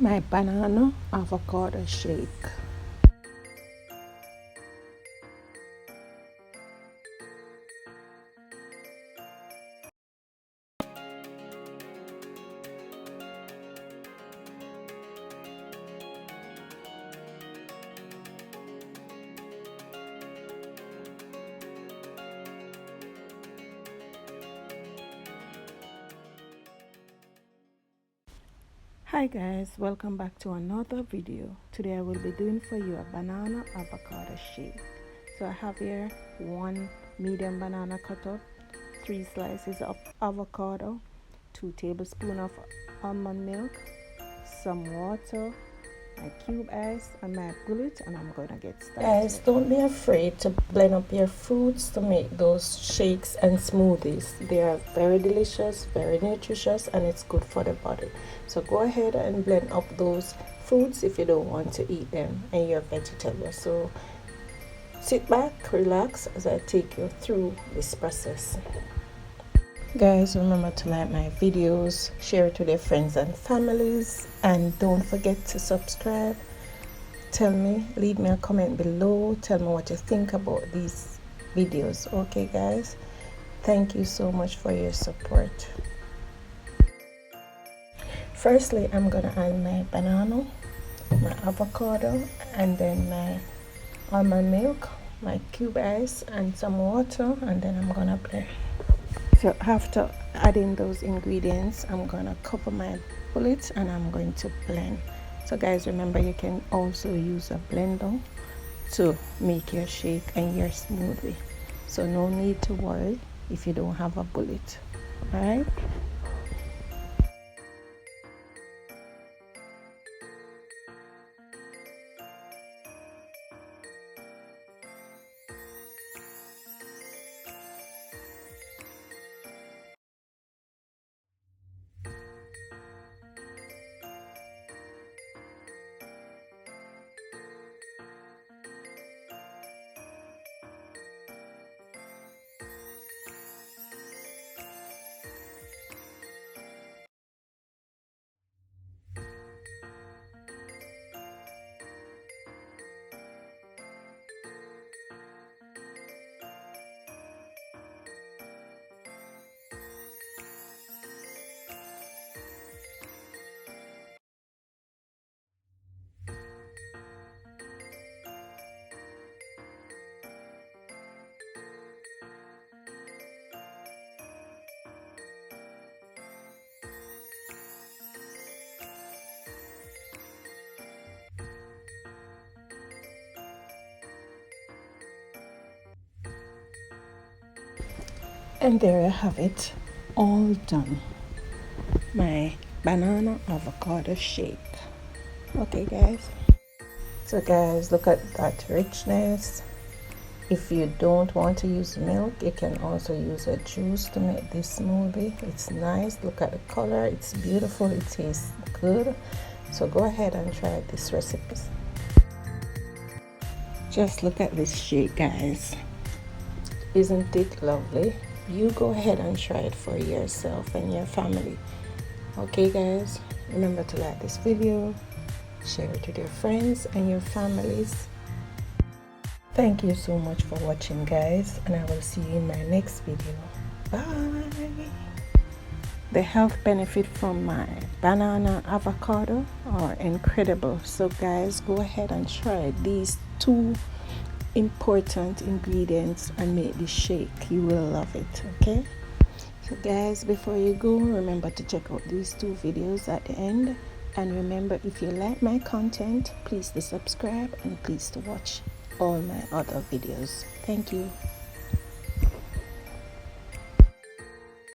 my banana avocado shake. Hi guys, welcome back to another video. Today I will be doing for you a banana avocado shake. So I have here 1 medium banana cut up, 3 slices of avocado, 2 tablespoons of almond milk, some water, my cube ice and my bullet, and I'm gonna get started. Guys, don't be afraid to blend up your fruits to make those shakes and smoothies. They are very delicious, very nutritious, and it's good for the body. So go ahead and blend up those fruits if you don't want to eat them and your vegetables. So sit back, relax as I take you through this process. Guys, remember to like my videos, share it with your friends and families, and don't forget to subscribe. Leave me a comment below, tell me what you think about these videos. Okay guys, thank you so much for your support. Firstly, I'm gonna add my banana, my avocado, and then my almond milk, my cube ice, and some water, and then I'm gonna blend. So after adding those ingredients, I'm gonna cover my bullets and I'm going to blend. So guys, remember you can also use a blender to make your shake and your smoothie. So no need to worry if you don't have a bullet. All right. And there I have it, all done. My banana avocado shake. Okay guys. So guys, look at that richness. If you don't want to use milk, you can also use a juice to make this smoothie. It's nice. Look at the color. It's beautiful. It tastes good. So go ahead and try this recipe. Just look at this shake, guys. Isn't it lovely? You go ahead and try it for yourself and your family. Okay guys, remember to like this video, share it with your friends and your families. Thank you so much for watching guys, and I will see you in my next video. Bye. The health benefit from my banana avocado are incredible. So guys, go ahead and try these 2 important ingredients and make this shake. You will love it. Okay, so guys, before you go, remember to check out these 2 videos at the end, and remember, if you like my content, please to subscribe and please to watch all my other videos. Thank you.